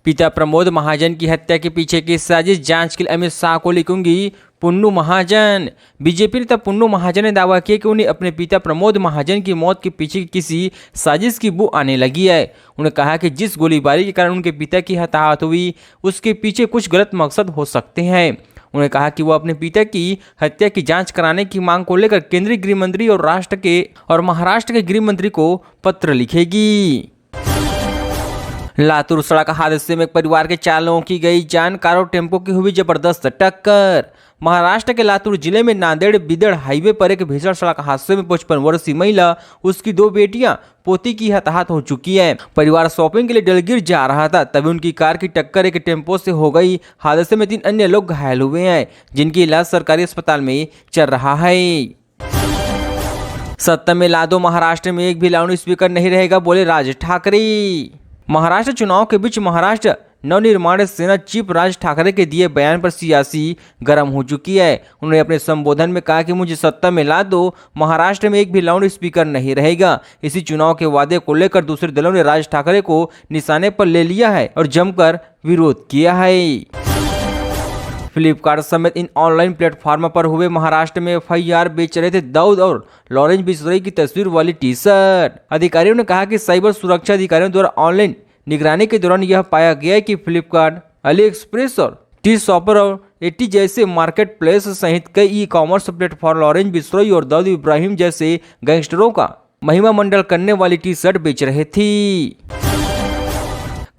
पिता प्रमोद महाजन की हत्या के पीछे की साजिश जांच के लिए अमित शाह को लिखूंगी पुन्नू महाजन। बीजेपी नेता पुन्नू महाजन ने दावा किया कि उन्हें अपने पिता प्रमोद महाजन की मौत के पीछे किसी साजिश की बू आने लगी है। उन्होंने कहा कि जिस गोलीबारी के कारण उनके पिता की हताहत हुई उसके पीछे कुछ गलत मकसद हो सकते हैं। उन्होंने कहा कि वो अपने पिता की हत्या की जांच कराने की मांग को लेकर केंद्रीय गृह मंत्री और महाराष्ट्र के गृह मंत्री को पत्र लिखेगी। लातूर सड़क हादसे में एक परिवार के 4 लोगों की गई जान, कार और टेम्पो की हुई जबरदस्त टक्कर। महाराष्ट्र के लातूर जिले में नांदेड़ बिदड़ हाईवे पर एक भीषण सड़क हादसे में 55 वर्षीय महिला, उसकी 2 बेटियां, पोती की हताहत हो चुकी है। परिवार शॉपिंग के लिए डलगिर जा रहा था, तभी उनकी कार की टक्कर एक टेम्पो से हो गई। हादसे में 3 अन्य लोग घायल हुए हैं, जिनकी इलाज सरकारी अस्पताल में चल रहा है। सत्ता में ला दो, महाराष्ट्र में एक भी लाउड स्पीकर नहीं रहेगा, बोले राज ठाकरे। महाराष्ट्र चुनाव के बीच महाराष्ट्र नवनिर्माण सेना चीफ राज ठाकरे के दिए बयान पर सियासी गर्म हो चुकी है। उन्होंने अपने संबोधन में कहा कि मुझे सत्ता में ला दो, महाराष्ट्र में एक भी लाउड स्पीकर नहीं रहेगा। इसी चुनाव के वादे को लेकर दूसरे दलों ने राज ठाकरे को निशाने पर ले लिया है और जमकर विरोध किया है। फ्लिपकार्ट समेत इन ऑनलाइन प्लेटफॉर्म पर हुए महाराष्ट्र में FIR बेच रहे थे दाऊद और लॉरेंस बिश्नोई की तस्वीर वाली टी-शर्ट। अधिकारियों ने कहा कि साइबर सुरक्षा अधिकारियों द्वारा ऑनलाइन निगरानी के दौरान यह पाया गया है कि फ्लिपकार्ट, अली एक्सप्रेस और टी शॉपर और एटी जैसे मार्केट प्लेस सहित कई ई-कॉमर्स प्लेटफॉर्म लॉरेंस बिश्नोई और दाऊद इब्राहिम जैसे गैंगस्टरों का महिमा मंडल करने वाली टी-शर्ट बेच रहे थी।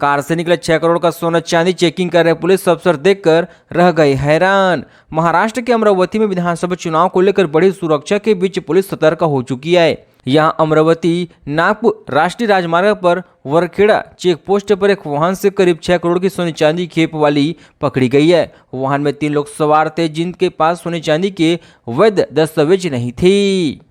कार से निकले 6 करोड़ का सोना चांदी चेकिंग कर रहे पुलिस अफसर देखकर रह गए हैरान। महाराष्ट्र के अमरावती में विधानसभा चुनाव को लेकर बड़ी सुरक्षा के बीच पुलिस सतर्क हो चुकी है। यहां अमरावती नागपुर राष्ट्रीय राजमार्ग पर वरखेड़ा चेक पोस्ट पर एक वाहन से करीब 6 करोड़ की सोने चांदी खेप वाली पकड़ी गई है। वाहन में 3 लोग सवार थे, जिनके पास सोने चांदी के वैध दस्तावेज नहीं थी।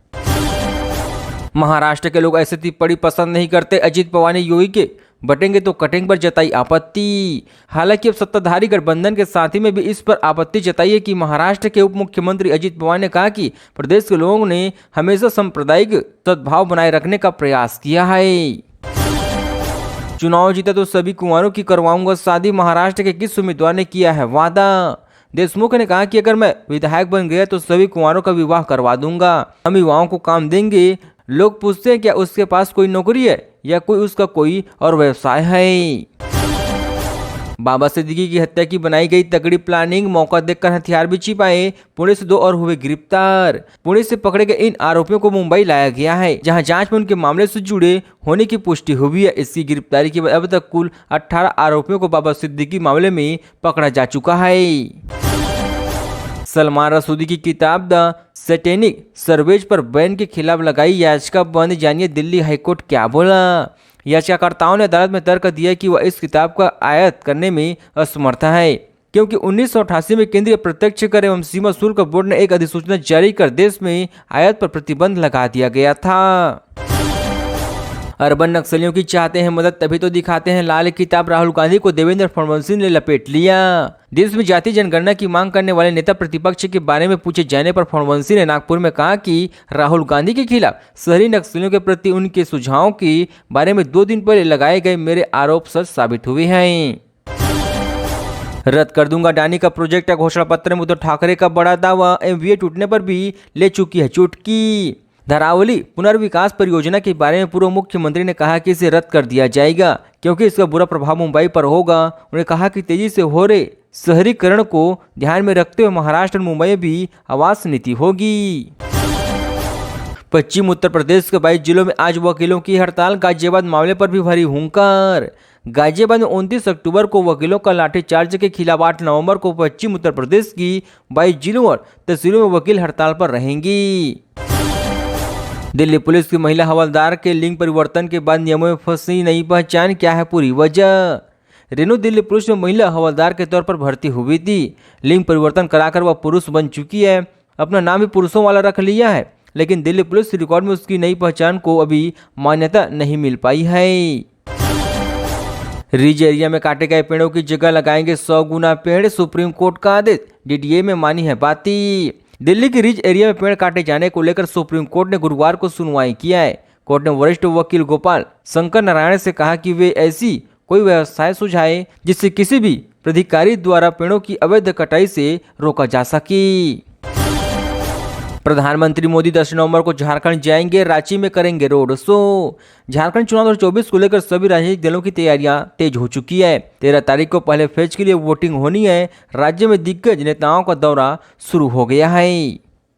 महाराष्ट्र के लोग ऐसी टिप्पणी पसंद नहीं करते। अजित पवार ने योगी के बटेंगे तो कटेंगे पर जताई आपत्ति। हालांकि अब सत्ताधारी गठबंधन के साथी में भी इस पर आपत्ति जताई है कि महाराष्ट्र के उप मुख्यमंत्री अजित पवार ने कहा कि प्रदेश के लोगों ने हमेशा सांप्रदायिक सद्भाव बनाए रखने का प्रयास किया है। चुनाव जीता तो सभी कुंवारों की करवाऊंगा शादी, महाराष्ट्र के किस उम्मीदवार ने किया है वादा। देशमुख ने कहा कि अगर मैं विधायक बन गया तो सभी कुंवारों का विवाह करवा दूंगा। हम युवाओं को काम देंगे। लोग पूछते हैं क्या उसके पास कोई नौकरी है या कोई उसका कोई और व्यवसाय है। बाबा सिद्दीकी की हत्या की बनाई गई तगड़ी प्लानिंग, मौका देखकर हथियार भी छिपाए, पुणे से 2 और हुए गिरफ्तार। पुणे से पकड़े गए इन आरोपियों को मुंबई लाया गया है, जहां जांच में उनके मामले से जुड़े होने की पुष्टि हुई है। इसकी गिरफ्तारी के बाद अब तक कुल 18 आरोपियों को बाबा सिद्दीकी मामले में पकड़ा जा चुका है। सलमान रसूदी की किताब द सैटेनिक सर्वेज पर बैन के खिलाफ लगाई याचिका बंद, जानिए दिल्ली हाईकोर्ट क्या बोला। याचिकाकर्ताओं ने अदालत में तर्क दिया कि वह इस किताब का आयात करने में असमर्थ है, क्योंकि 1988 में केंद्रीय प्रत्यक्ष कर एवं सीमा शुल्क बोर्ड ने एक अधिसूचना जारी कर देश में आयात पर प्रतिबंध लगा दिया गया था। अर्बन नक्सलियों की चाहते हैं मदद तभी तो दिखाते हैं लाल किताब, राहुल गांधी को देवेंद्र फडणवीस ने लपेट लिया। देश में जाति जनगणना की मांग करने वाले नेता प्रतिपक्ष के बारे में पूछे जाने पर फडणवीस ने नागपुर में कहा कि राहुल गांधी के खिलाफ शहरी नक्सलियों के प्रति उनके सुझावों के बारे में 2 दिन पहले लगाए गए मेरे आरोप सच साबित हुए हैं। रद्द कर दूंगा डानी का प्रोजेक्ट, घोषणा पत्र में उद्धव ठाकरे का बड़ा दावा, MVA टूटने पर भी ले चुकी है चुटकी। धरावली पुनर्विकास परियोजना के बारे में पूर्व मुख्यमंत्री ने कहा कि इसे रद्द कर दिया जाएगा, क्योंकि इसका बुरा प्रभाव मुंबई पर होगा। उन्होंने कहा कि तेजी से हो रहे शहरीकरण को ध्यान में रखते हुए महाराष्ट्र और मुंबई में भी आवास नीति होगी। पश्चिम उत्तर प्रदेश के 22 जिलों में आज वकीलों की हड़ताल, गाजियाबाद मामले पर भी भरी हुंकार। गाजियाबाद में 29 अक्टूबर को वकीलों का लाठीचार्ज के खिलाफ 8 नवंबर को पश्चिम उत्तर प्रदेश की 22 जिलों और तहसीलों में वकील हड़ताल पर रहेंगी। दिल्ली पुलिस की महिला हवलदार के लिंग परिवर्तन के बाद नियमों में फंसी नई पहचान, क्या है पूरी वजह। रेणु दिल्ली पुलिस में महिला हवलदार के तौर पर भर्ती हुई थी। लिंग परिवर्तन कराकर वह पुरुष बन चुकी है, अपना नाम भी पुरुषों वाला रख लिया है, लेकिन दिल्ली पुलिस रिकॉर्ड में उसकी नई पहचान को अभी मान्यता नहीं मिल पाई है। रिज एरिया में काटे गए पेड़ों की जगह लगाएंगे 100 गुना पेड़, सुप्रीम कोर्ट का आदेश, DDA में मानी है बाती। दिल्ली के रिज एरिया में पेड़ काटे जाने को लेकर सुप्रीम कोर्ट ने गुरुवार को सुनवाई किया है। कोर्ट ने वरिष्ठ वकील गोपाल शंकर नारायण से कहा कि वे ऐसी कोई व्यवसाय सुझाए जिससे किसी भी प्राधिकारी द्वारा पेड़ों की अवैध कटाई से रोका जा सके। प्रधानमंत्री मोदी 10 नवंबर को झारखंड जाएंगे, रांची में करेंगे रोड शो। झारखंड चुनाव 2024 को लेकर सभी राजनीतिक दलों की तैयारियां तेज हो चुकी है। 13 तारीख को पहले फेज के लिए वोटिंग होनी है। राज्य में दिग्गज नेताओं का दौरा शुरू हो गया है।